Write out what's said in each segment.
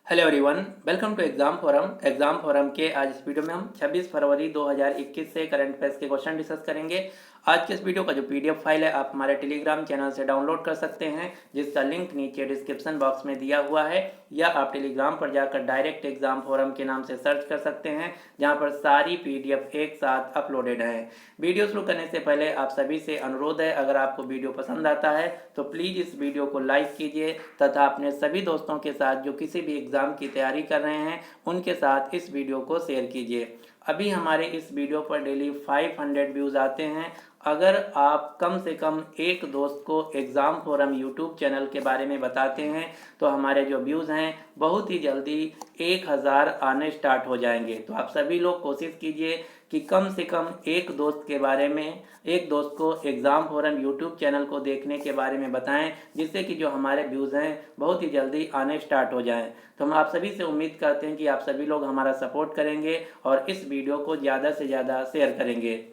Hello everyone, welcome to exam forum के आज इस वीडियो में हम 26 फरवरी 2021 से करंट अफेयर्स के क्वेश्चन डिस्कस करेंगे। आज के इस वीडियो का जो पीडीएफ फाइल है आप हमारे टेलीग्राम चैनल से डाउनलोड कर सकते हैं, जिसका लिंक नीचे डिस्क्रिप्शन बॉक्स में दिया हुआ है, या आप टेलीग्राम पर जाकर डायरेक्ट एग्जाम फोरम के नाम से सर्च कर सकते हैं, जहां पर सारी पीडीएफ एक साथ अपलोडेड है। वीडियो शुरू करने से पहले आप सभी से अनुरोध है, अगर आपको वीडियो पसंद आता है तो प्लीज़ इस वीडियो को लाइक कीजिए तथा अपने सभी दोस्तों के साथ जो किसी भी एग्ज़ाम की तैयारी कर रहे हैं उनके साथ इस वीडियो को शेयर कीजिए। अभी हमारे इस वीडियो पर डेली 500 व्यूज़ आते हैं। अगर आप कम से कम एक दोस्त को एग्ज़ाम फोरम यूट्यूब चैनल के बारे में बताते हैं तो हमारे जो व्यूज़ हैं बहुत ही जल्दी 1000 आने स्टार्ट हो जाएंगे। तो आप सभी लोग कोशिश कीजिए कि कम से कम एक दोस्त के बारे में, एक दोस्त को एग्ज़ाम फोरम यूट्यूब चैनल को देखने के बारे में बताएं, जिससे कि जो हमारे व्यूज़ हैं बहुत ही जल्दी आने स्टार्ट हो जाएं। तो हम आप सभी से उम्मीद करते हैं कि आप सभी लोग हमारा सपोर्ट करेंगे और इस वीडियो को ज़्यादा से ज़्यादा शेयर करेंगे।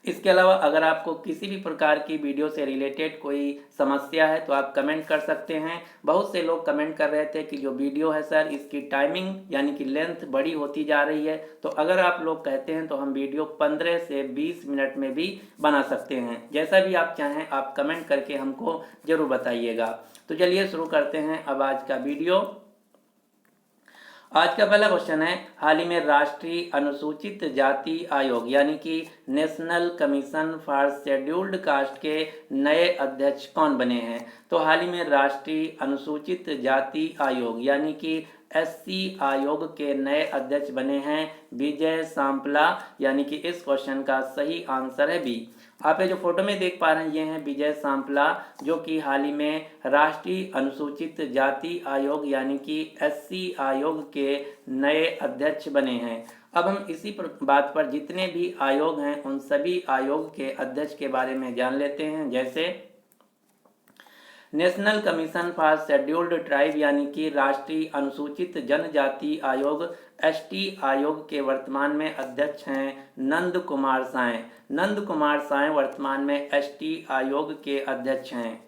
इसके अलावा अगर आपको किसी भी प्रकार की वीडियो से रिलेटेड कोई समस्या है तो आप कमेंट कर सकते हैं। बहुत से लोग कमेंट कर रहे थे कि जो वीडियो है सर इसकी टाइमिंग यानी कि लेंथ बड़ी होती जा रही है, तो अगर आप लोग कहते हैं तो हम वीडियो 15 से 20 मिनट में भी बना सकते हैं। जैसा भी आप चाहें आप कमेंट करके हमको ज़रूर बताइएगा। तो चलिए शुरू करते हैं अब आज का वीडियो। आज का पहला क्वेश्चन है, हाल ही में राष्ट्रीय अनुसूचित जाति आयोग यानी कि national commission for scheduled caste के नए अध्यक्ष कौन बने हैं? तो हाल ही में राष्ट्रीय अनुसूचित जाति आयोग यानी कि एससी आयोग के नए अध्यक्ष बने हैं विजय सांपला, यानी कि इस क्वेश्चन का सही आंसर है बी। आप ये जो फोटो में देख पा रहे हैं ये हैं विजय सांपला, जो कि हाल ही में राष्ट्रीय अनुसूचित जाति आयोग यानी कि एससी आयोग के नए अध्यक्ष बने हैं। अब हम इसी बात पर जितने भी आयोग हैं उन सभी आयोग के अध्यक्ष के बारे में जान लेते हैं। जैसे national commission for scheduled tribe यानी कि राष्ट्रीय अनुसूचित जनजाति आयोग एसटी आयोग के वर्तमान में अध्यक्ष हैं नंद कुमार साय। नंद कुमार साय वर्तमान में एसटी आयोग के अध्यक्ष हैं।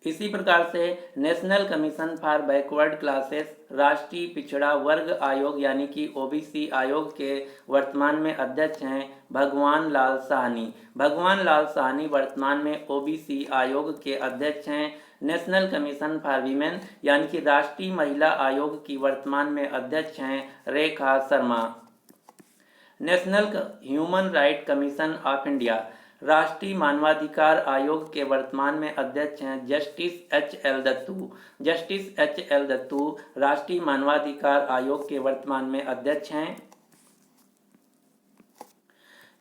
इसी प्रकार से national commission for backward classes राष्ट्रीय पिछड़ा वर्ग आयोग यानी कि ओबीसी आयोग के वर्तमान में अध्यक्ष हैं भगवान लाल साहनी। भगवान लाल साहनी वर्तमान में ओबीसी आयोग के अध्यक्ष हैं। नेशनल कमीशन फॉर वीमेन यानी कि राष्ट्रीय महिला आयोग की वर्तमान में अध्यक्ष हैं Rekha Sharma. National human right commission of India राष्ट्रीय मानवाधिकार आयोग के वर्तमान में अध्यक्ष हैं justice H L. Dattu. Justice H L. Dattu राष्ट्रीय मानवाधिकार आयोग के वर्तमान में अध्यक्ष हैं।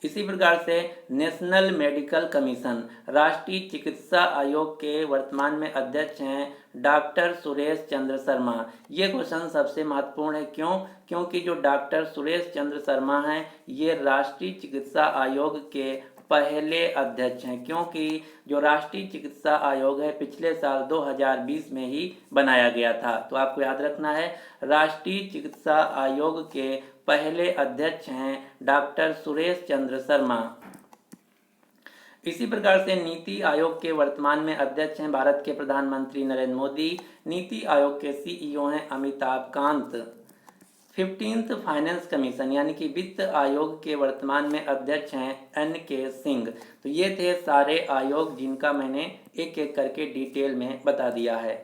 इसी प्रकार से नेशनल मेडिकल कमीशन राष्ट्रीय चिकित्सा आयोग के वर्तमान में अध्यक्ष हैं डॉक्टर सुरेश चंद्र शर्मा। ये क्वेश्चन सबसे महत्वपूर्ण है। क्यों? क्योंकि जो डॉक्टर सुरेश चंद्र शर्मा हैं ये राष्ट्रीय चिकित्सा आयोग के पहले अध्यक्ष हैं, क्योंकि जो राष्ट्रीय चिकित्सा आयोग है पिछले साल 2020 में ही बनाया गया था। तो आपको याद रखना है राष्ट्रीय चिकित्सा आयोग के पहले अध्यक्ष हैं डॉक्टर सुरेश चंद्र शर्मा। इसी प्रकार से नीति आयोग के वर्तमान में अध्यक्ष हैं भारत के प्रधानमंत्री नरेंद्र मोदी। नीति आयोग के सीईओ हैं Amitabh Kant. 15th finance commission यानी कि वित्त आयोग के वर्तमान में अध्यक्ष हैं एन.के. सिंह। तो ये थे सारे आयोग जिनका मैंने एक एक करके डिटेल में बता दिया है।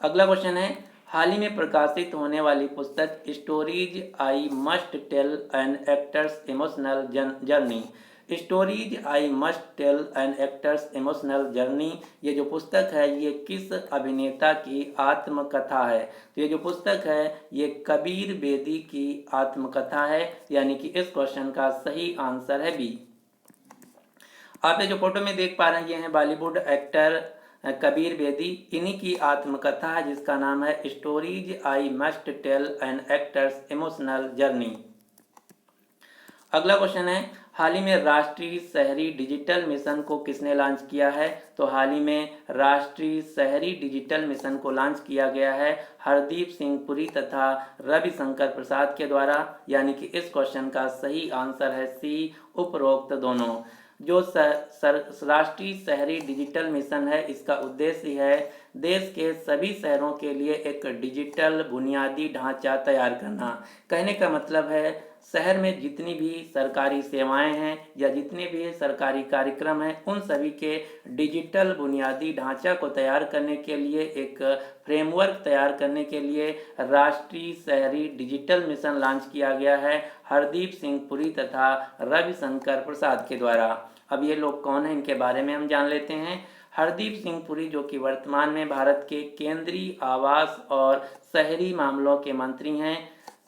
अगला क्वेश्चन है, हाल ही में प्रकाशित होने वाली पुस्तक stories I must tell an actor's emotional journey. Stories I must tell an actor's emotional journey, ये जो पुस्तक है ये किस अभिनेता की आत्मकथा है? तो ये जो पुस्तक है ये कबीर बेदी की आत्मकथा है, यानी कि इस क्वेश्चन का सही आंसर है बी। आप ये जो फोटो में देख पा रहे हैं ये हैं बॉलीवुड एक्टर कबीर बेदी। इन्हीं की आत्मकथा है जिसका नाम है stories I must tell an actor's emotional journey. अगला क्वेश्चन है, हाल ही में राष्ट्रीय शहरी डिजिटल मिशन को किसने लॉन्च किया है? तो हाल ही में राष्ट्रीय शहरी डिजिटल मिशन को लॉन्च किया गया है हरदीप सिंह पुरी तथा रविशंकर प्रसाद के द्वारा, यानी कि इस क्वेश्चन का सही आंसर है सी, उपरोक्त दोनों। जो राष्ट्रीय शहरी डिजिटल मिशन है, इसका उद्देश्य है देश के सभी शहरों के लिए एक डिजिटल बुनियादी ढांचा तैयार करना। कहने का मतलब है शहर में जितनी भी सरकारी सेवाएं हैं या जितने भी सरकारी कार्यक्रम हैं, उन सभी के डिजिटल बुनियादी ढांचा को तैयार करने के लिए, एक फ्रेमवर्क तैयार करने के लिए राष्ट्रीय शहरी डिजिटल मिशन लॉन्च किया गया है हरदीप सिंह पुरी तथा रविशंकर प्रसाद के द्वारा। अब ये लोग कौन हैं, इनके बारे में हम जान लेते हैं। हरदीप सिंह पुरी जो कि वर्तमान में भारत के केंद्रीय आवास और शहरी मामलों के मंत्री हैं,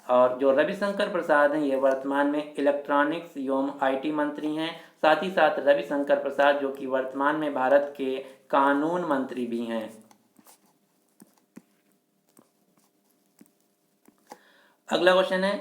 और जो रविशंकर प्रसाद हैं ये वर्तमान में इलेक्ट्रॉनिक्स एवं आईटी मंत्री हैं। साथ ही साथ रविशंकर प्रसाद जो कि वर्तमान में भारत के कानून मंत्री भी हैं। अगला क्वेश्चन है,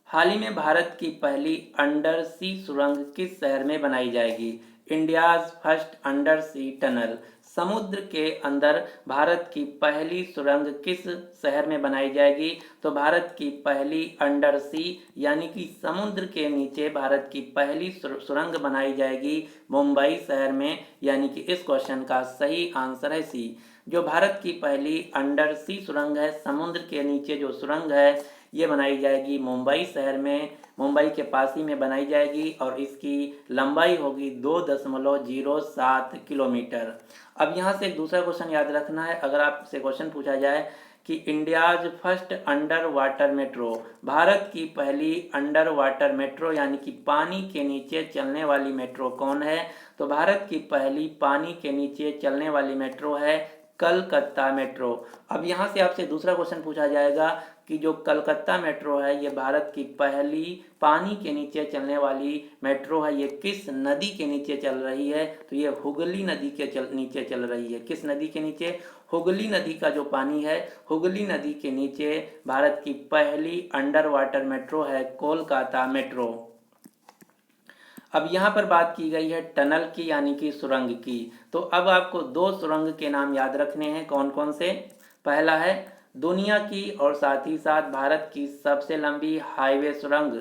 हाल ही में भारत की पहली अंडर सी सुरंग किस शहर में बनाई जाएगी? इंडियाज फर्स्ट अंडर सी टनल। समुद्र के अंदर भारत की पहली सुरंग किस शहर में बनाई जाएगी? तो भारत की पहली अंडर सी यानी कि समुद्र के नीचे भारत की पहली सुरंग बनाई जाएगी मुंबई शहर में, यानी कि इस क्वेश्चन का सही आंसर है सी। जो भारत की पहली अंडर सी सुरंग है, समुद्र के नीचे जो सुरंग है, ये बनाई जाएगी मुंबई शहर में, मुंबई के पास ही में बनाई जाएगी और इसकी लंबाई होगी 2.07 किलोमीटर। अब यहाँ से एक दूसरा क्वेश्चन याद रखना है। अगर आपसे क्वेश्चन पूछा जाए कि India's first under water metro, Bharat की पहली अंडर वाटर मेट्रो यानी कि पानी के नीचे चलने वाली मेट्रो कौन है? तो भारत की पहली पानी के नीचे चलने वाली मेट्रो है कलकत्ता मेट्रो। अब यहाँ से आपसे दूसरा क्वेश्चन पूछा जाएगा कि जो कलकत्ता मेट्रो है ये भारत की पहली पानी के नीचे चलने वाली मेट्रो है, ये किस नदी के नीचे चल रही है? तो ये हुगली नदी के नीचे चल रही है। किस नदी के नीचे? हुगली नदी का जो पानी है, हुगली नदी के नीचे भारत की पहली अंडर वाटर मेट्रो है कोलकाता मेट्रो। अब यहाँ पर बात की गई है टनल की यानी कि सुरंग की। तो अब आपको दो सुरंग के नाम याद रखने हैं। कौन कौन से? पहला है दुनिया की और साथ ही साथ भारत की सबसे लंबी हाईवे सुरंग।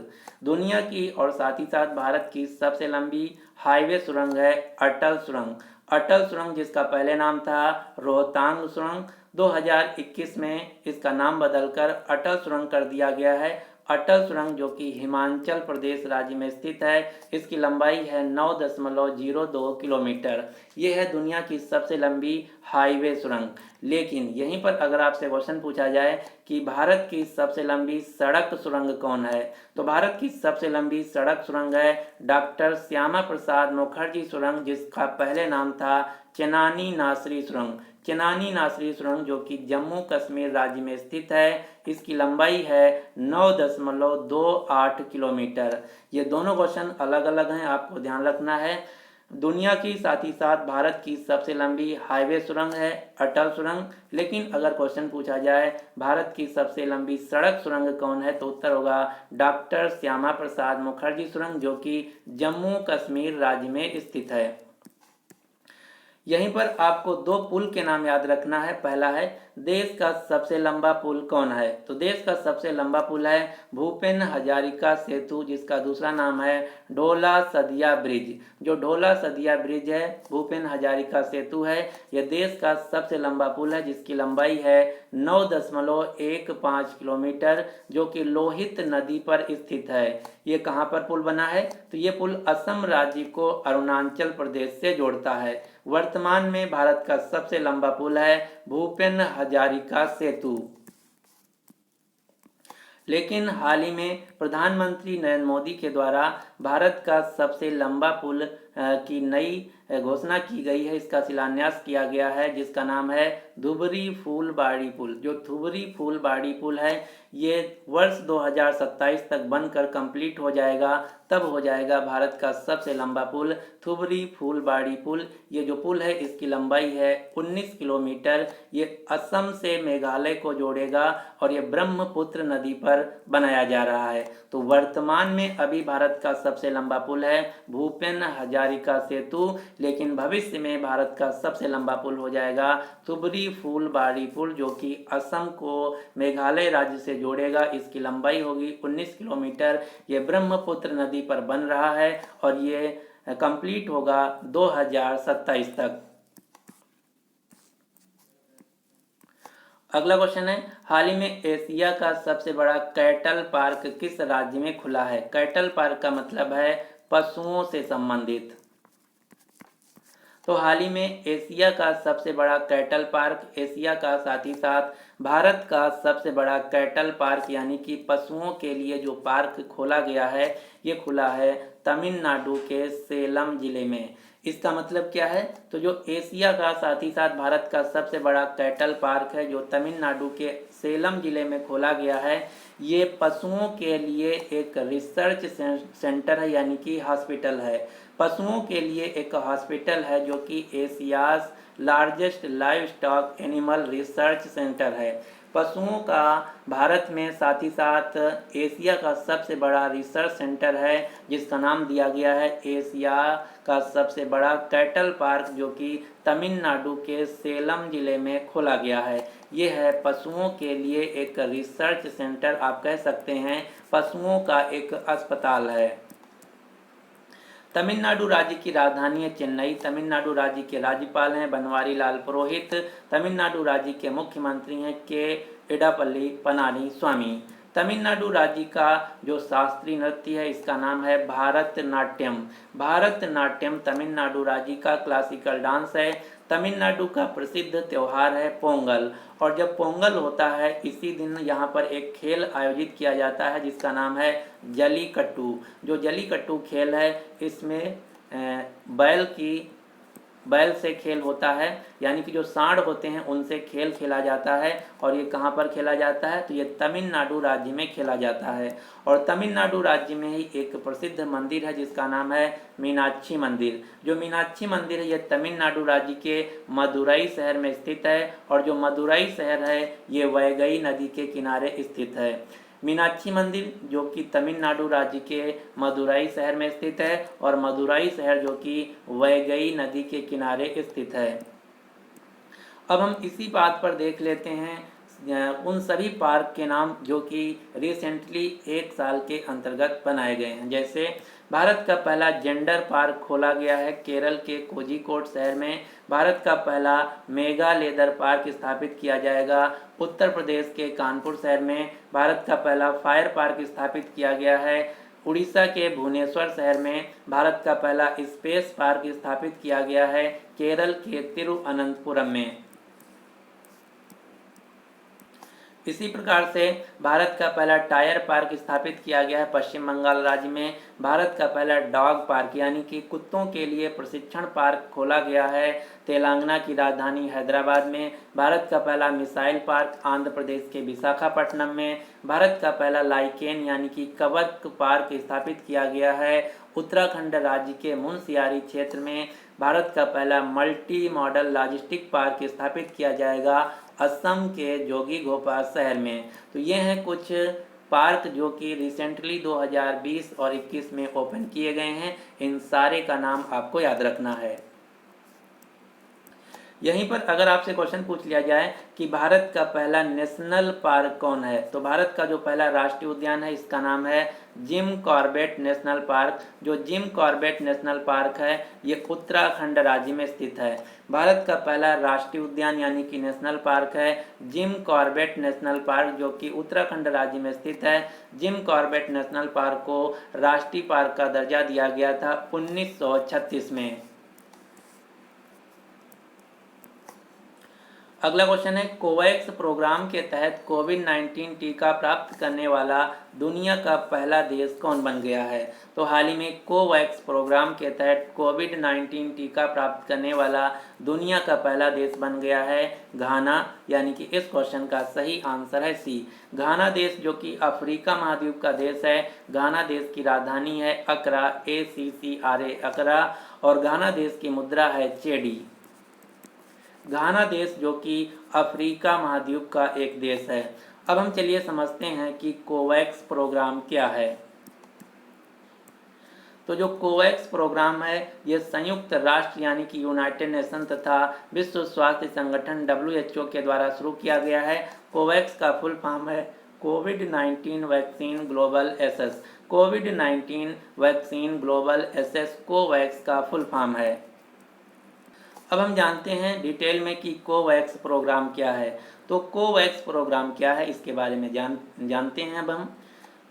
दुनिया की और साथ ही साथ भारत की सबसे लंबी हाईवे सुरंग है अटल सुरंग। अटल सुरंग जिसका पहले नाम था रोहतांग सुरंग, 2021 में इसका नाम बदलकर अटल सुरंग कर दिया गया है। अटल सुरंग जो कि हिमाचल प्रदेश राज्य में स्थित है, इसकी लंबाई है 9.02 किलोमीटर। ये है दुनिया की सबसे लंबी हाईवे सुरंग। लेकिन यहीं पर अगर आपसे क्वेश्चन पूछा जाए कि भारत की सबसे लंबी सड़क सुरंग कौन है, तो भारत की सबसे लंबी सड़क सुरंग है डॉक्टर श्यामा प्रसाद मुखर्जी सुरंग, जिसका पहले नाम था चेनानी नासरी सुरंग। चेनानी नासरी सुरंग जो कि जम्मू कश्मीर राज्य में स्थित है, इसकी लंबाई है 9.28 किलोमीटर। ये दोनों क्वेश्चन अलग अलग हैं, आपको ध्यान रखना है। दुनिया की साथ ही साथ भारत की सबसे लंबी हाईवे सुरंग है अटल सुरंग। लेकिन अगर क्वेश्चन पूछा जाए भारत की सबसे लंबी सड़क सुरंग कौन है, तो उत्तर होगा डॉक्टर श्यामा प्रसाद मुखर्जी सुरंग जो कि जम्मू कश्मीर राज्य में स्थित है। यहीं पर आपको दो पुल के नाम याद रखना है। पहला है देश का सबसे लंबा पुल कौन है? तो देश का सबसे लंबा पुल है भूपेन हजारिका सेतु, जिसका दूसरा नाम है ढोला सदिया ब्रिज। जो ढोला सदिया ब्रिज है, भूपेन हजारिका सेतु है, यह देश का सबसे लंबा पुल है जिसकी लंबाई है 9.15 किलोमीटर, जो कि लोहित नदी पर स्थित है। ये कहाँ पर पुल बना है? तो ये पुल असम राज्य को अरुणाचल प्रदेश से जोड़ता है। वर्तमान में भारत का सबसे लंबा पुल है भूपेन हजारिका सेतु। लेकिन हाल ही में प्रधानमंत्री नरेंद्र मोदी के द्वारा भारत का सबसे लंबा पुल की नई घोषणा की गई है, इसका शिलान्यास किया गया है, जिसका नाम है धुबरी फूलबाड़ी पुल। जो धुबरी फूलबाड़ी पुल है ये वर्ष 2027 तक बनकर कंप्लीट हो जाएगा, तब हो जाएगा भारत का सबसे लंबा पुल धुबरी फूलबाड़ी पुल। ये जो पुल है इसकी लंबाई है 19 किलोमीटर। ये असम से मेघालय को जोड़ेगा और ये ब्रह्मपुत्र नदी पर बनाया जा रहा है। तो वर्तमान में अभी भारत का सबसे लंबा पुल है भूपेन हजारिका सेतु, लेकिन भविष्य में भारत का सबसे लंबा पुल हो जाएगा धुबरी फूलबाड़ी पुल, जो कि असम को मेघालय राज्य से जोड़ेगा। इसकी लंबाई होगी 19 किलोमीटर। ये ब्रह्मपुत्र नदी पर बन रहा है और ये कंप्लीट होगा 2027 तक। अगला क्वेश्चन है, हाल ही में एशिया का सबसे बड़ा कैटल पार्क किस राज्य में खुला है? कैटल पार्क का मतलब है पशुओं से संबंधित। तो हाल ही में एशिया का सबसे बड़ा कैटल पार्क, एशिया का साथ ही साथ भारत का सबसे बड़ा कैटल पार्क यानी कि पशुओं के लिए जो पार्क खोला गया है, ये खुला है तमिलनाडु के सेलम जिले में। इसका मतलब क्या है? तो जो एशिया का साथ ही साथ भारत का सबसे बड़ा कैटल पार्क है जो तमिलनाडु के सेलम जिले में खोला गया है, ये पशुओं के लिए एक रिसर्च सेंटर है यानी कि हॉस्पिटल है। पशुओं के लिए एक हॉस्पिटल है जो कि Asia's largest live stock animal research centre है। पशुओं का भारत में साथ ही साथ एशिया का सबसे बड़ा रिसर्च सेंटर है जिसका नाम दिया गया है एशिया का सबसे बड़ा कैटल पार्क जो कि तमिलनाडु के सेलम जिले में खोला गया है। ये है पशुओं के लिए एक रिसर्च सेंटर, आप कह सकते हैं पशुओं का एक अस्पताल है। तमिलनाडु राज्य की राजधानी है चेन्नई। तमिलनाडु राज्य के राज्यपाल हैं बनवारी लाल पुरोहित। तमिलनाडु राज्य के मुख्यमंत्री हैं के एडापल्ली पनानी स्वामी। तमिलनाडु राज्य का जो शास्त्रीय नृत्य है इसका नाम है भारतनाट्यम। भारतनाट्यम तमिलनाडु राज्य का क्लासिकल डांस है। तमिलनाडु का प्रसिद्ध त्यौहार है पोंगल, और जब पोंगल होता है इसी दिन यहाँ पर एक खेल आयोजित किया जाता है जिसका नाम है जलीकट्टू। जो जलीकट्टू खेल है इसमें बैल से खेल होता है, यानी कि जो सांड होते हैं उनसे खेल खेला जाता है। और ये कहाँ पर खेला जाता है? तो ये तमिलनाडु राज्य में खेला जाता है। और तमिलनाडु राज्य में ही एक प्रसिद्ध मंदिर है जिसका नाम है मीनाक्षी मंदिर। जो मीनाक्षी मंदिर है ये तमिलनाडु राज्य के मदुरई शहर में स्थित है, और जो मदुरई शहर है ये वैगई नदी के किनारे स्थित है। मीनाक्षी मंदिर जो कि तमिलनाडु राज्य के मदुरई शहर में स्थित है, और मदुरई शहर जो कि वैगई नदी के किनारे स्थित है। अब हम इसी बात पर देख लेते हैं उन सभी पार्क के नाम जो कि रिसेंटली 1 साल के अंतर्गत बनाए गए हैं। जैसे भारत का पहला जेंडर पार्क खोला गया है केरल के कोझिकोड शहर में। भारत का पहला मेगा लेदर पार्क स्थापित किया जाएगा उत्तर प्रदेश के कानपुर शहर में। भारत का पहला फायर पार्क स्थापित किया गया है उड़ीसा के भुवनेश्वर शहर में। भारत का पहला स्पेस पार्क स्थापित किया गया है केरल के तिरुअनंतपुरम में। इसी प्रकार से भारत का पहला टायर पार्क स्थापित किया गया है पश्चिम बंगाल राज्य में। भारत का पहला डॉग पार्क यानी कि कुत्तों के लिए प्रशिक्षण पार्क खोला गया है तेलंगाना की राजधानी हैदराबाद में। भारत का पहला मिसाइल पार्क आंध्र प्रदेश के विशाखापट्टनम में। भारत का पहला लाइकेन यानी कि कवक पार्क स्थापित किया गया है उत्तराखंड राज्य के मुनस्यारी क्षेत्र में। भारत का पहला मल्टी मॉडल लॉजिस्टिक पार्क स्थापित किया जाएगा असम के जोगीघोपा शहर में। तो ये हैं कुछ पार्क जो कि रिसेंटली 2020 और 21 में ओपन किए गए हैं। इन सारे का नाम आपको याद रखना है। यहीं पर अगर आपसे क्वेश्चन पूछ लिया जाए कि भारत का पहला नेशनल पार्क कौन है, तो भारत का जो पहला राष्ट्रीय उद्यान है इसका नाम है जिम कॉर्बेट नेशनल पार्क। जो जिम कॉर्बेट नेशनल पार्क है ये उत्तराखंड राज्य में स्थित है। भारत का पहला राष्ट्रीय उद्यान यानी कि नेशनल पार्क है जिम कॉर्बेट नेशनल पार्क जो कि उत्तराखंड राज्य में स्थित है। जिम कॉर्बेट नेशनल पार्क को राष्ट्रीय पार्क का दर्जा दिया गया था 1936 में। अगला क्वेश्चन है, कोवैक्स प्रोग्राम के तहत कोविड-19 टीका प्राप्त करने वाला दुनिया का पहला देश कौन बन गया है? तो हाल ही में कोवैक्स प्रोग्राम के तहत कोविड-19 टीका प्राप्त करने वाला दुनिया का पहला देश बन गया है घाना, यानी कि इस क्वेश्चन का सही आंसर है सी। घाना देश जो कि अफ्रीका महाद्वीप का देश है। घाना देश की राजधानी है अकरा, ACCRA अकरा, और घाना देश की मुद्रा है चेडी। घाना देश जो कि अफ्रीका महाद्वीप का एक देश है। अब हम चलिए समझते हैं कि कोवैक्स प्रोग्राम क्या है। तो जो कोवैक्स प्रोग्राम है ये संयुक्त राष्ट्र यानी कि यूनाइटेड नेशन तथा विश्व स्वास्थ्य संगठन WHO के द्वारा शुरू किया गया है। कोवैक्स का फुल फॉर्म है कोविड-19 वैक्सीन ग्लोबल एसेस। कोविड-19 वैक्सीन ग्लोबल एसेस कोवैक्स का फुल फॉर्म है। अब हम जानते हैं डिटेल में कि कोवैक्स प्रोग्राम क्या है। तो कोवैक्स प्रोग्राम क्या है इसके बारे में जानते हैं अब हम।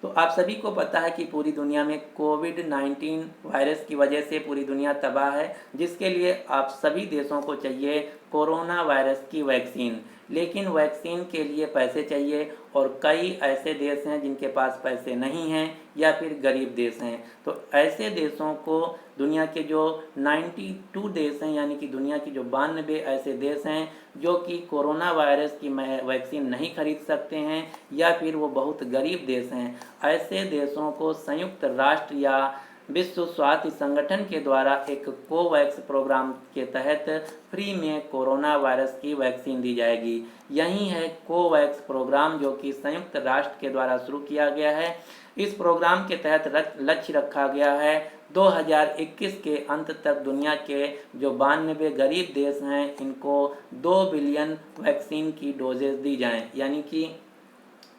तो आप सभी को पता है कि पूरी दुनिया में कोविड-19 वायरस की वजह से पूरी दुनिया तबाह है, जिसके लिए आप सभी देशों को चाहिए कोरोना वायरस की वैक्सीन। लेकिन वैक्सीन के लिए पैसे चाहिए और कई ऐसे देश हैं जिनके पास पैसे नहीं हैं या फिर गरीब देश हैं। तो ऐसे देशों को दुनिया के जो 92 देश हैं, यानी कि दुनिया की जो 92 ऐसे देश हैं जो कि कोरोना वायरस की वैक्सीन नहीं खरीद सकते हैं या फिर वो बहुत गरीब देश हैं, ऐसे देशों को संयुक्त राष्ट्र या विश्व स्वास्थ्य संगठन के द्वारा एक कोवैक्स प्रोग्राम के तहत फ्री में कोरोना वायरस की वैक्सीन दी जाएगी। यही है कोवैक्स प्रोग्राम, जो कि संयुक्त राष्ट्र के द्वारा शुरू किया गया है। इस प्रोग्राम के तहत लक्ष्य रखा गया है 2021 के अंत तक दुनिया के जो 92 गरीब देश हैं इनको 2 बिलियन वैक्सीन की डोजेज दी जाएं, यानी कि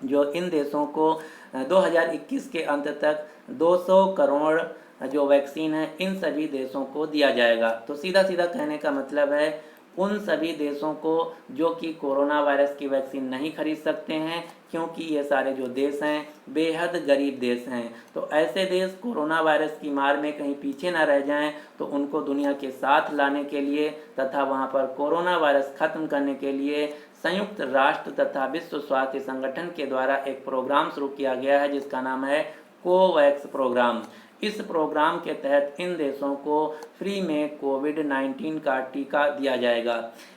जो इन देशों को 2021 के अंत तक 200 करोड़ जो वैक्सीन है इन सभी देशों को दिया जाएगा। तो सीधा सीधा कहने का मतलब है उन सभी देशों को जो कि कोरोना वायरस की वैक्सीन नहीं खरीद सकते हैं, क्योंकि ये सारे जो देश हैं बेहद गरीब देश हैं। तो ऐसे देश कोरोना वायरस की मार में कहीं पीछे ना रह जाएं, तो उनको दुनिया के साथ लाने के लिए तथा वहां पर कोरोना वायरस खत्म करने के लिए संयुक्त राष्ट्र तथा विश्व स्वास्थ्य संगठन के द्वारा एक प्रोग्राम शुरू किया गया है जिसका नाम है कोवैक्स प्रोग्राम। इस प्रोग्राम के तहत इन देशों को फ्री में कोविड-19 का टीका दिया जाएगा।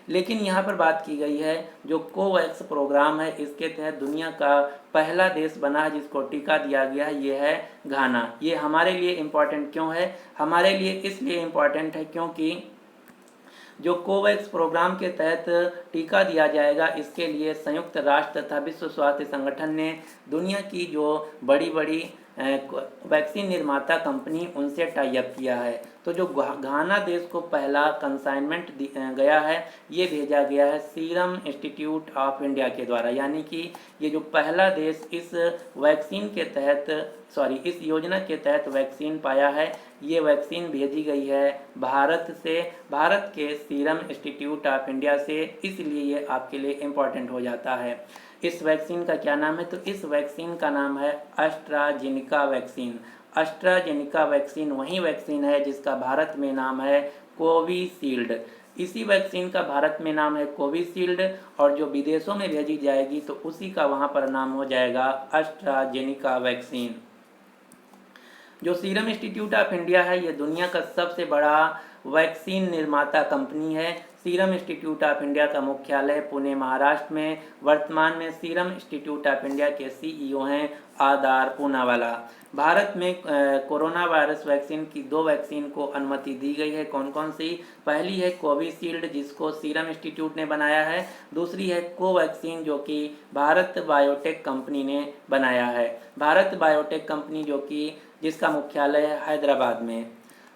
लेकिन यहाँ पर बात की गई है जो कोवैक्स प्रोग्राम है इसके तहत दुनिया का पहला देश बना है जिसको टीका दिया गया है, ये है घाना। ये हमारे लिए इम्पॉर्टेंट क्यों है? हमारे लिए इसलिए इम्पॉर्टेंट है क्योंकि जो कोवैक्स प्रोग्राम के तहत टीका दिया जाएगा इसके लिए संयुक्त राष्ट्र तथा विश्व स्वास्थ्य संगठन ने दुनिया की जो बड़ी बड़ी वैक्सीन निर्माता कंपनी उनसे टाई अप किया है। तो जो घाना देश को पहला कंसाइनमेंट गया है ये भेजा गया है सीरम इंस्टीट्यूट ऑफ इंडिया के द्वारा, यानी कि ये जो पहला देश इस वैक्सीन के तहत इस योजना के तहत वैक्सीन पाया है, ये वैक्सीन भेजी गई है भारत से, भारत के सीरम इंस्टीट्यूट ऑफ इंडिया से, इसलिए ये आपके लिए इम्पॉर्टेंट हो जाता है। इस वैक्सीन का क्या नाम है? तो इस वैक्सीन का नाम है एस्ट्राजेनिका वैक्सीन। एस्ट्राजेनिका वैक्सीन वही वैक्सीन है जिसका भारत में नाम है कोविशील्ड। इसी वैक्सीन का भारत में नाम है कोविशील्ड और जो विदेशों में भेजी जाएगी तो उसी का वहाँ पर नाम हो जाएगा एस्ट्राजेनिका वैक्सीन। जो सीरम इंस्टीट्यूट ऑफ इंडिया है ये दुनिया का सबसे बड़ा वैक्सीन निर्माता कंपनी है। सीरम इंस्टीट्यूट ऑफ इंडिया का मुख्यालय पुणे महाराष्ट्र में। वर्तमान में सीरम इंस्टीट्यूट ऑफ इंडिया के सीईओ हैं आदार पूनावाला। भारत में कोरोना वायरस वैक्सीन की 2 वैक्सीन को अनुमति दी गई है। कौन कौन सी? पहली है कोविशील्ड जिसको सीरम इंस्टीट्यूट ने बनाया है, दूसरी है कोवैक्सीन जो कि भारत बायोटेक कंपनी ने बनाया है। भारत बायोटेक कंपनी जो कि जिसका मुख्यालय है हैदराबाद में।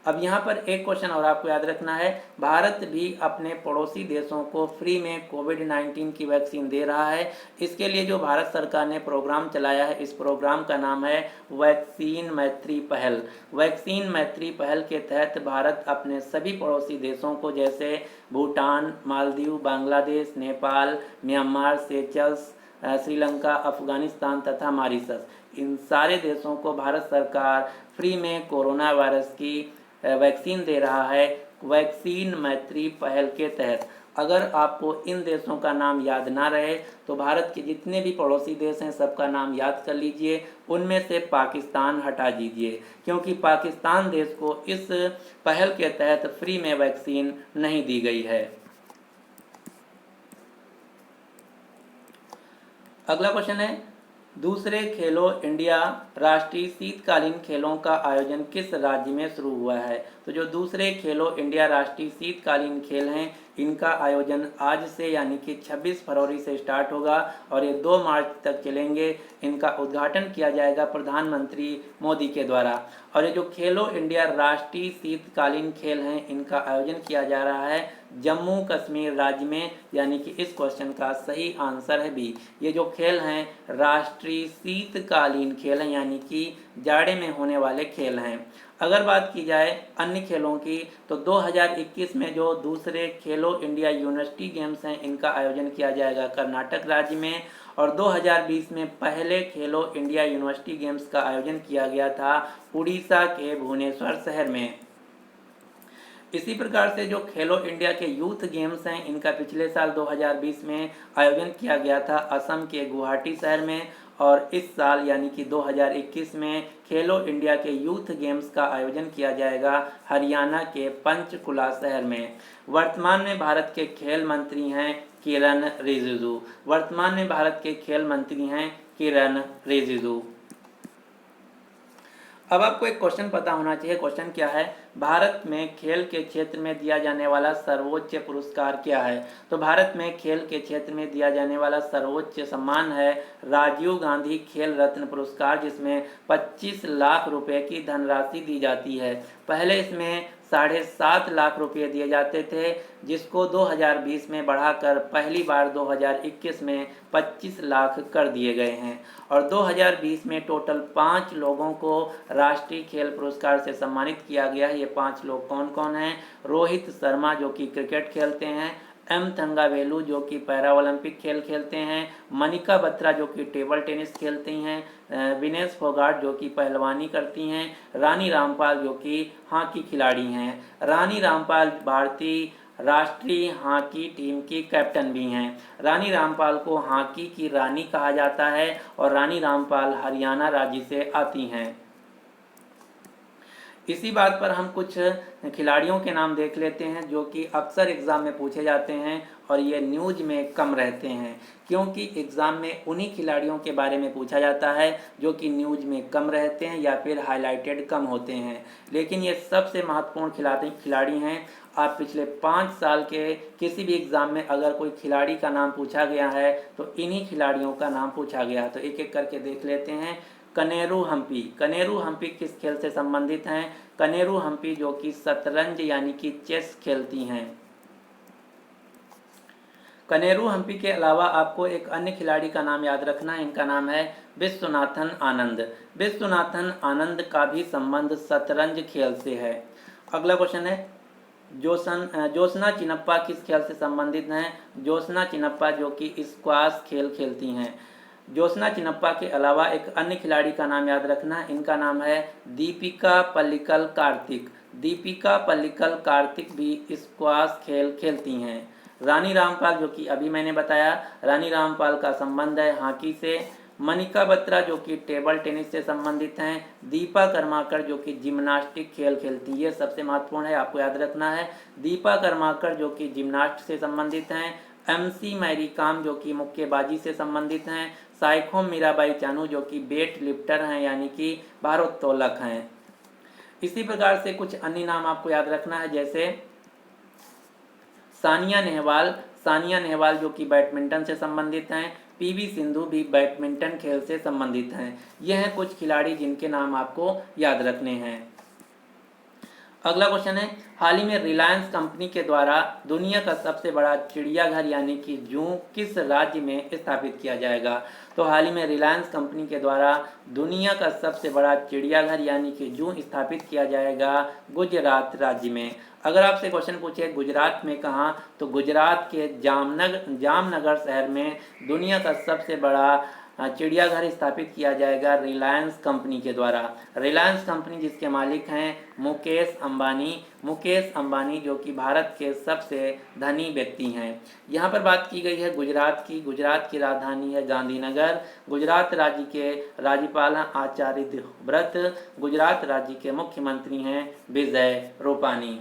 अब यहाँ पर एक क्वेश्चन और आपको याद रखना है, भारत भी अपने पड़ोसी देशों को फ्री में कोविड-19 की वैक्सीन दे रहा है। इसके लिए जो भारत सरकार ने प्रोग्राम चलाया है इस प्रोग्राम का नाम है वैक्सीन मैत्री पहल। वैक्सीन मैत्री पहल के तहत भारत अपने सभी पड़ोसी देशों को जैसे भूटान, मालदीव, बांग्लादेश, नेपाल, म्यांमार, सेचल्स, श्रीलंका, अफगानिस्तान तथा मॉरिशस, इन सारे देशों को भारत सरकार फ्री में कोरोना वायरस की वैक्सीन दे रहा है वैक्सीन मैत्री पहल के तहत। अगर आपको इन देशों का नाम याद ना रहे तो भारत के जितने भी पड़ोसी देश हैं सबका नाम याद कर लीजिए, उनमें से पाकिस्तान हटा दीजिए क्योंकि पाकिस्तान देश को इस पहल के तहत फ्री में वैक्सीन नहीं दी गई है। अगला क्वेश्चन है, दूसरे खेलो इंडिया राष्ट्रीय शीतकालीन खेलों का आयोजन किस राज्य में शुरू हुआ है? तो जो दूसरे खेलो इंडिया राष्ट्रीय शीतकालीन खेल हैं इनका आयोजन आज से यानी कि 26 फरवरी से स्टार्ट होगा और ये 2 मार्च तक चलेंगे। इनका उद्घाटन किया जाएगा प्रधानमंत्री मोदी के द्वारा। और ये जो खेलो इंडिया राष्ट्रीय शीतकालीन खेल हैं इनका आयोजन किया जा रहा है जम्मू कश्मीर राज्य में, यानी कि इस क्वेश्चन का सही आंसर है बी। ये जो खेल हैं राष्ट्रीय शीतकालीन खेल हैं, यानी कि जाड़े में होने वाले खेल हैं। अगर बात की जाए अन्य खेलों की तो 2021 में जो दूसरे खेलो इंडिया यूनिवर्सिटी गेम्स हैं इनका आयोजन किया जाएगा कर्नाटक राज्य में, और 2020 में पहले खेलो इंडिया यूनिवर्सिटी गेम्स का आयोजन किया गया था उड़ीसा के भुवनेश्वर शहर में। इसी प्रकार से जो खेलो इंडिया के यूथ गेम्स हैं इनका पिछले साल 2020 में आयोजन किया गया था असम के गुवाहाटी शहर में, और इस साल यानी कि 2021 में खेलो इंडिया के यूथ गेम्स का आयोजन किया जाएगा हरियाणा के पंचकुला शहर में। वर्तमान में भारत के खेल मंत्री हैं किरण रिजिजू। वर्तमान में भारत के खेल मंत्री हैं किरण रिजिजू। अब आपको एक क्वेश्चन पता होना चाहिए। क्वेश्चन क्या है, भारत में खेल के क्षेत्र में दिया जाने वाला सर्वोच्च पुरस्कार क्या है? तो भारत में खेल के क्षेत्र में दिया जाने वाला सर्वोच्च सम्मान है राजीव गांधी खेल रत्न पुरस्कार, जिसमें 25 लाख रुपए की धनराशि दी जाती है। पहले इसमें 7.5 लाख रुपये दिए जाते थे, जिसको 2020 में बढ़ाकर पहली बार 2021 में 25 लाख कर दिए गए हैं। और 2020 में टोटल 5 लोगों को राष्ट्रीय खेल पुरस्कार से सम्मानित किया गया है। ये 5 लोग कौन कौन हैं? रोहित शर्मा जो कि क्रिकेट खेलते हैं, एम थंगावेलु जो कि पैरा ओलंपिक खेल खेलते हैं, मनिका बत्रा जो कि टेबल टेनिस खेलती हैं, विनेश फोगाट जो कि पहलवानी करती हैं, रानी रामपाल जो कि हॉकी खिलाड़ी हैं। रानी रामपाल भारतीय राष्ट्रीय हॉकी टीम की कैप्टन भी हैं। रानी रामपाल को हॉकी की रानी कहा जाता है और रानी रामपाल हरियाणा राज्य से आती हैं। इसी बात पर हम कुछ खिलाड़ियों के नाम देख लेते हैं जो कि अक्सर एग्ज़ाम में पूछे जाते हैं और ये न्यूज में कम रहते हैं, क्योंकि एग्ज़ाम में उन्हीं खिलाड़ियों के बारे में पूछा जाता है जो कि न्यूज में कम रहते हैं या फिर हाईलाइटेड कम होते हैं। लेकिन ये सबसे महत्वपूर्ण खिलाड़ी हैं। आप पिछले 5 साल के किसी भी एग्ज़ाम में अगर कोई खिलाड़ी का नाम पूछा गया है तो इन्हीं खिलाड़ियों का नाम पूछा गया है। तो एक एक करके देख लेते हैं। कनेरू हम्पी। कनेरू हम्पी किस खेल से संबंधित हैं? कनेरू हम्पी जो कि शतरंज यानी कि चेस खेलती हैं। कनेरू हम्पी के अलावा आपको एक अन्य खिलाड़ी का नाम याद रखना है। इनका नाम है विश्वनाथन आनंद। विश्वनाथन आनंद का भी संबंध शतरंज खेल से है। अगला क्वेश्चन है, ज्योत्सना चिनप्पा किस खेल से संबंधित हैं? ज्योत्सना चिनप्पा जो कि स्क्वाश खेल खेलती हैं। ज्योत्सना चिनप्पा के अलावा एक अन्य खिलाड़ी का नाम याद रखना, इनका नाम है दीपिका पल्लिकल कार्तिक। दीपिका पल्लिकल कार्तिक भी स्क्वाश खेल खेलती हैं। रानी रामपाल जो कि अभी मैंने बताया, रानी रामपाल का संबंध है हॉकी से। मनिका बत्रा जो कि टेबल टेनिस से संबंधित हैं। दीपा कर्माकर जो कि जिम्नास्टिक खेल खेलती है। ये सबसे महत्वपूर्ण है, आपको याद रखना है। दीपा कर्माकर जो कि जिम्नास्ट से संबंधित हैं। MC मैरी कॉम जो कि मुक्केबाजी से संबंधित हैं। साइखोम मीराबाई चानू जो कि वेट लिफ्टर हैं यानी कि भारोत्तोलक हैं। इसी प्रकार से कुछ अन्य नाम आपको याद रखना है, जैसे सानिया नेहवाल। सानिया नेहवाल जो कि बैडमिंटन से संबंधित हैं। PV सिंधु भी बैडमिंटन खेल से संबंधित हैं। यह हैं कुछ खिलाड़ी जिनके नाम आपको याद रखने हैं। अगला क्वेश्चन है, हाल ही में रिलायंस कंपनी के द्वारा दुनिया का सबसे बड़ा चिड़ियाघर यानी कि जू किस राज्य में स्थापित किया जाएगा? तो हाल ही में रिलायंस कंपनी के द्वारा दुनिया का सबसे बड़ा चिड़ियाघर यानी कि जू स्थापित किया जाएगा गुजरात राज्य में। अगर आपसे क्वेश्चन पूछे गुजरात में कहाँ, तो गुजरात के जामनगर शहर में दुनिया का सबसे बड़ा चिड़ियाघर स्थापित किया जाएगा रिलायंस कंपनी के द्वारा। रिलायंस कंपनी जिसके मालिक हैं मुकेश अंबानी। मुकेश अंबानी जो कि भारत के सबसे धनी व्यक्ति हैं। यहाँ पर बात की गई है गुजरात की। गुजरात की राजधानी है गांधीनगर। गुजरात राज्य के राज्यपाल हैं आचार्य देवव्रत। गुजरात राज्य के मुख्यमंत्री हैं विजय रूपानी।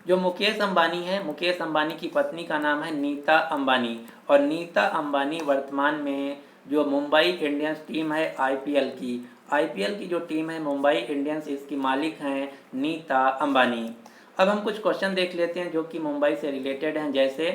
जो मुकेश अंबानी है, मुकेश अंबानी की पत्नी का नाम है नीता अंबानी, और नीता अंबानी वर्तमान में जो मुंबई इंडियंस टीम है IPL की जो टीम है मुंबई इंडियंस, इसकी मालिक हैं नीता अंबानी। अब हम कुछ क्वेश्चन देख लेते हैं जो कि मुंबई से रिलेटेड हैं, जैसे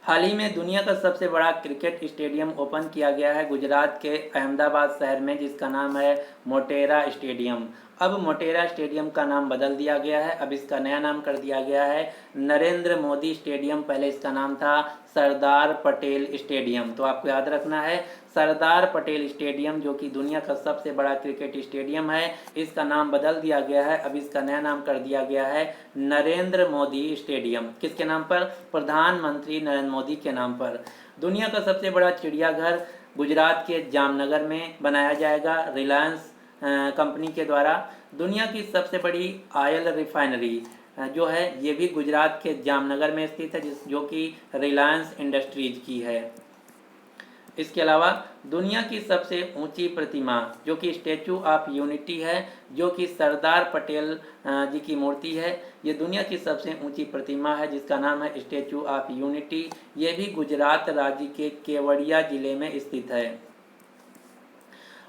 हाल ही में दुनिया का सबसे बड़ा क्रिकेट स्टेडियम ओपन किया गया है गुजरात के अहमदाबाद शहर में, जिसका नाम है मोटेरा स्टेडियम। अब मोटेरा स्टेडियम का नाम बदल दिया गया है। अब इसका नया नाम कर दिया गया है नरेंद्र मोदी स्टेडियम। पहले इसका नाम था सरदार पटेल स्टेडियम। तो आपको याद रखना है सरदार पटेल स्टेडियम, जो कि दुनिया का सबसे बड़ा क्रिकेट स्टेडियम है, इसका नाम बदल दिया गया है। अब इसका नया नाम कर दिया गया है नरेंद्र मोदी स्टेडियम। किसके नाम पर? प्रधानमंत्री नरेंद्र मोदी के नाम पर। दुनिया का सबसे बड़ा चिड़ियाघर गुजरात के जामनगर में बनाया जाएगा रिलायंस कंपनी के द्वारा। दुनिया की सबसे बड़ी ऑयल रिफाइनरी जो है ये भी गुजरात के जामनगर में स्थित है, जो कि रिलायंस इंडस्ट्रीज की है। इसके अलावा दुनिया की सबसे ऊंची प्रतिमा जो कि स्टैचू ऑफ यूनिटी है, जो कि सरदार पटेल जी की मूर्ति है, ये दुनिया की सबसे ऊंची प्रतिमा है जिसका नाम है स्टैचू ऑफ यूनिटी। ये भी गुजरात राज्य के केवड़िया जिले में स्थित है।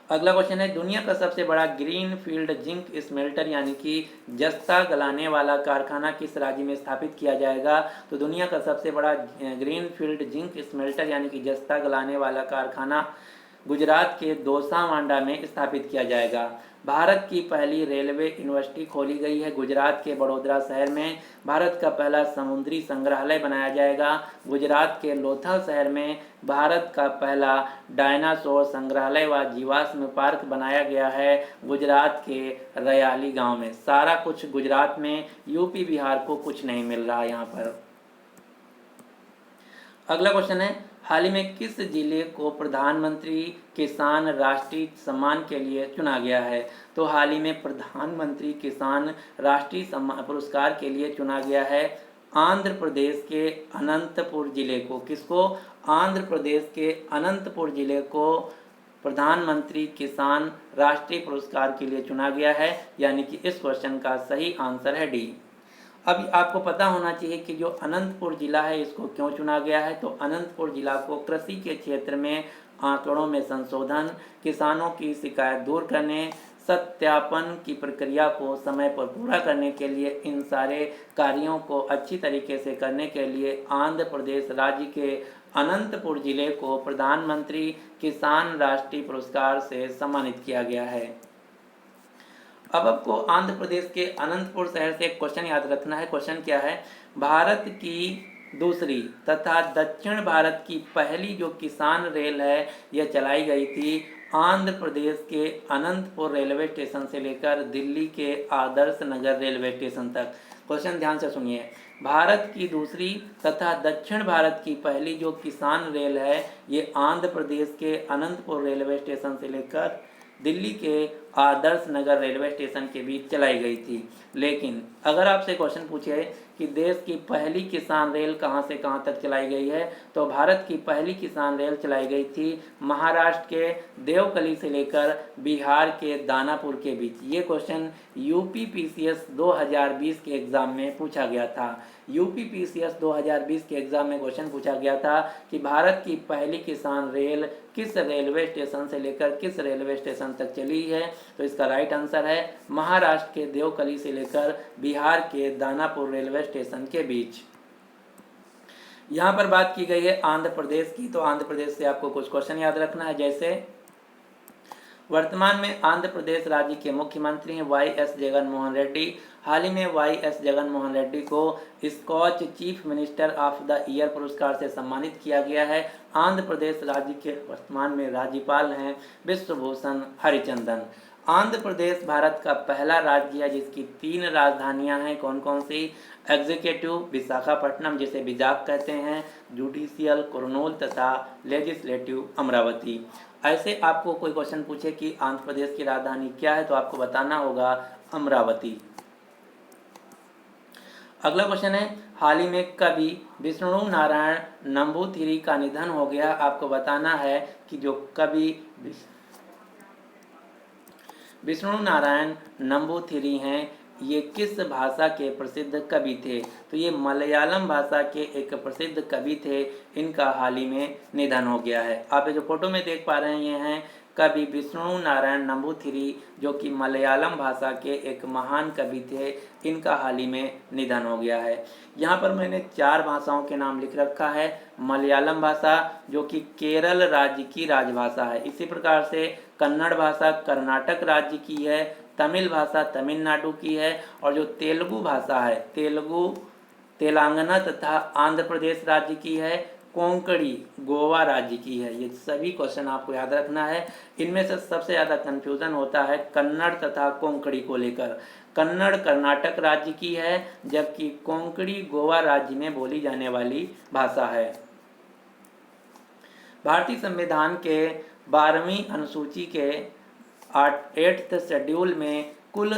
अगला क्वेश्चन है दुनिया का सबसे बड़ा ग्रीन फील्ड जिंक स्मेल्टर यानी कि जस्ता गलाने वाला कारखाना किस राज्य में स्थापित किया जाएगा? तो दुनिया का सबसे बड़ा ग्रीन फील्ड जिंक स्मेल्टर यानी कि जस्ता गलाने वाला कारखाना गुजरात के दोसावांडा में स्थापित किया जाएगा। भारत की पहली रेलवे यूनिवर्सिटी खोली गई है गुजरात के बड़ोदरा शहर में। भारत का पहला समुद्री संग्रहालय बनाया जाएगा गुजरात के लोथल शहर में। भारत का पहला डायनासोर संग्रहालय व जीवाश्म पार्क बनाया गया है गुजरात के रयाली गांव में। सारा कुछ गुजरात में, यूपी बिहार को कुछ नहीं मिल रहा यहाँ पर। अगला क्वेश्चन है हाल ही में किस जिले को प्रधानमंत्री किसान राष्ट्रीय सम्मान के लिए चुना गया है? तो हाल ही में प्रधानमंत्री किसान राष्ट्रीय सम्मान पुरस्कार के लिए चुना गया है आंध्र प्रदेश के अनंतपुर जिले को। किसको? आंध्र प्रदेश के अनंतपुर जिले को प्रधानमंत्री किसान राष्ट्रीय पुरस्कार के लिए चुना गया है, यानी कि इस क्वेश्चन का सही आंसर है डी। अब आपको पता होना चाहिए कि जो अनंतपुर जिला है इसको क्यों चुना गया है। तो अनंतपुर जिला को कृषि के क्षेत्र में आंकड़ों में संशोधन, किसानों की शिकायत दूर करने, सत्यापन की प्रक्रिया को समय पर पूरा करने के लिए, इन सारे कार्यों को अच्छी तरीके से करने के लिए आंध्र प्रदेश राज्य के अनंतपुर जिले को प्रधानमंत्री किसान राष्ट्रीय पुरस्कार से सम्मानित किया गया है। अब आपको आंध्र प्रदेश के अनंतपुर शहर से एक क्वेश्चन याद रखना है। क्वेश्चन क्या है? भारत की दूसरी तथा दक्षिण भारत की पहली जो किसान रेल है यह चलाई गई थी आंध्र प्रदेश के अनंतपुर रेलवे स्टेशन से लेकर दिल्ली के आदर्श नगर रेलवे स्टेशन तक। क्वेश्चन ध्यान से सुनिए। भारत की दूसरी तथा दक्षिण भारत की पहली जो किसान रेल है ये आंध्र प्रदेश के अनंतपुर रेलवे स्टेशन से लेकर दिल्ली के आदर्श नगर रेलवे स्टेशन के बीच चलाई गई थी। लेकिन अगर आपसे क्वेश्चन पूछे कि देश की पहली किसान रेल कहां से कहां तक चलाई गई है, तो भारत की पहली किसान रेल चलाई गई थी महाराष्ट्र के देवकली से लेकर बिहार के दानापुर के बीच। ये क्वेश्चन यूपी पीसीएस 2020 के एग्जाम में पूछा गया था। यूपी पीसीएस 2020 के एग्जाम में क्वेश्चन पूछा गया था कि भारत की पहली किसान रेल किस रेलवे स्टेशन से लेकर किस रेलवे स्टेशन तक चली है? तो इसका राइट आंसर है महाराष्ट्र के देवकली से लेकर बिहार के दानापुर रेलवे स्टेशन के बीच। यहाँ पर बात की गई है आंध्र प्रदेश की, तो आंध्र प्रदेश से आपको कुछ क्वेश्चन याद रखना है। जैसे वर्तमान में आंध्र प्रदेश राज्य के मुख्यमंत्री हैं वाई.एस. जगनमोहन रेड्डी। हाल ही में वाई.एस. जगनमोहन रेड्डी को Skoch chief minister of the year पुरस्कार से सम्मानित किया गया है। आंध्र प्रदेश राज्य के वर्तमान में राज्यपाल हैं विश्वभूषण हरिचंदन। आंध्र प्रदेश भारत का पहला राज्य है जिसकी 3 राजधानियां हैं। कौन कौन सी? एग्जीक्यूटिव विशाखापट्टनम जिसे विजाग कहते हैं, जुडिशियल कुरनूल तथा लेजिस्लेटिव अमरावती। ऐसे आपको कोई क्वेश्चन पूछे कि आंध्र प्रदेश की राजधानी क्या है, तो आपको बताना होगा अमरावती। अगला क्वेश्चन है हाल ही में कवि विष्णु नारायण नंबूथिरी का निधन हो गया। आपको बताना है कि जो कवि विष्णु नारायण नंबूथिरी हैं ये किस भाषा के प्रसिद्ध कवि थे? तो ये मलयालम भाषा के एक प्रसिद्ध कवि थे। इनका हाल ही में निधन हो गया है। आप ये जो फोटो में देख पा रहे हैं ये हैं कवि विष्णु नारायण नंबूथिरी, जो कि मलयालम भाषा के एक महान कवि थे। इनका हाल ही में निधन हो गया है। यहाँ पर मैंने 4 भाषाओं के नाम लिख रखा है। मलयालम भाषा जो कि केरल राज्य की राजभाषा है, इसी प्रकार से कन्नड़ भाषा कर्नाटक राज्य की है, तमिल भाषा तमिलनाडु की है, और जो तेलुगु भाषा है तेलुगु तेलंगाना तथा आंध्र प्रदेश राज्य की है, कोंकणी गोवा राज्य की है। ये सभी क्वेश्चन आपको याद रखना है। इनमें से सबसे ज़्यादा कन्फ्यूज़न होता है कन्नड़ तथा कोंकणी को लेकर। कन्नड़ कर्नाटक राज्य की है, जबकि कोंकणी गोवा राज्य में बोली जाने वाली भाषा है। भारतीय संविधान के 12वीं अनुसूची के 8th शेड्यूल में कुल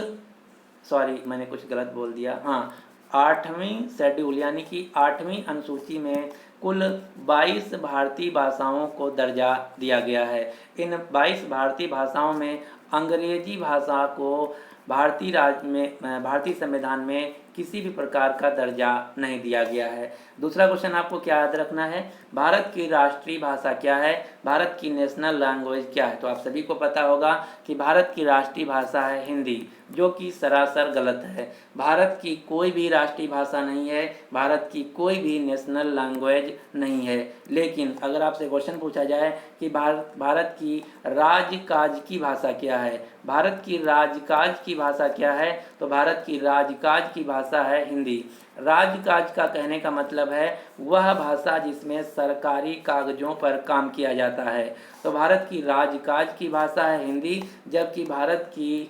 मैंने कुछ गलत बोल दिया, हाँ 8वीं शेड्यूल यानी कि 8वीं अनुसूची में कुल 22 भारतीय भाषाओं को दर्जा दिया गया है। इन 22 भारतीय भाषाओं में अंग्रेजी भाषा को भारतीय संविधान में किसी भी प्रकार का दर्जा नहीं दिया गया है। दूसरा क्वेश्चन आपको क्या याद रखना है, भारत की राष्ट्रीय भाषा क्या है, भारत की नेशनल लैंग्वेज क्या है। तो आप सभी को पता होगा कि भारत की राष्ट्रीय भाषा है हिंदी, जो कि सरासर गलत है। भारत की कोई भी राष्ट्रीय भाषा नहीं है, भारत की कोई भी नेशनल लैंग्वेज नहीं है। लेकिन अगर आपसे क्वेश्चन पूछा जाए कि भारत की राजकाज की भाषा क्या है, भारत की राजकाज की भाषा क्या है, तो भारत की राजकाज की भाषा है हिंदी। राजकाज का कहने का मतलब है वह भाषा जिसमें सरकारी कागजों पर काम किया जाता है। तो भारत की राजकाज की भाषा है हिंदी, जबकि भारत की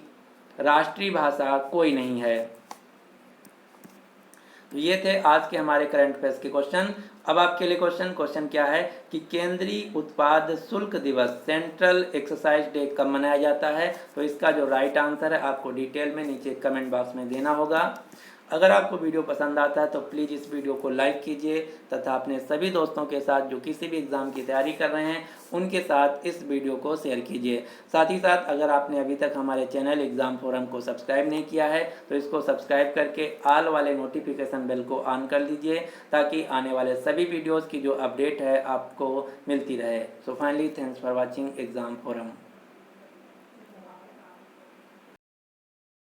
राष्ट्रीय भाषा कोई नहीं है। तो ये थे आज के हमारे करंट अफेयर्स के क्वेश्चन। अब आपके लिए क्वेश्चन क्या है कि केंद्रीय उत्पाद शुल्क दिवस सेंट्रल एक्साइज डे कब मनाया जाता है। तो इसका जो राइट आंसर है आपको डिटेल में नीचे कमेंट बॉक्स में देना होगा। अगर आपको वीडियो पसंद आता है तो प्लीज़ इस वीडियो को लाइक कीजिए तथा अपने सभी दोस्तों के साथ जो किसी भी एग्ज़ाम की तैयारी कर रहे हैं उनके साथ इस वीडियो को शेयर कीजिए। साथ ही साथ अगर आपने अभी तक हमारे चैनल एग्ज़ाम फोरम को सब्सक्राइब नहीं किया है तो इसको सब्सक्राइब करके ऑल वाले नोटिफिकेशन बेल को ऑन कर लीजिए, ताकि आने वाले सभी वीडियोज़ की जो अपडेट है आपको मिलती रहे। So finally thanks for watching exam forum.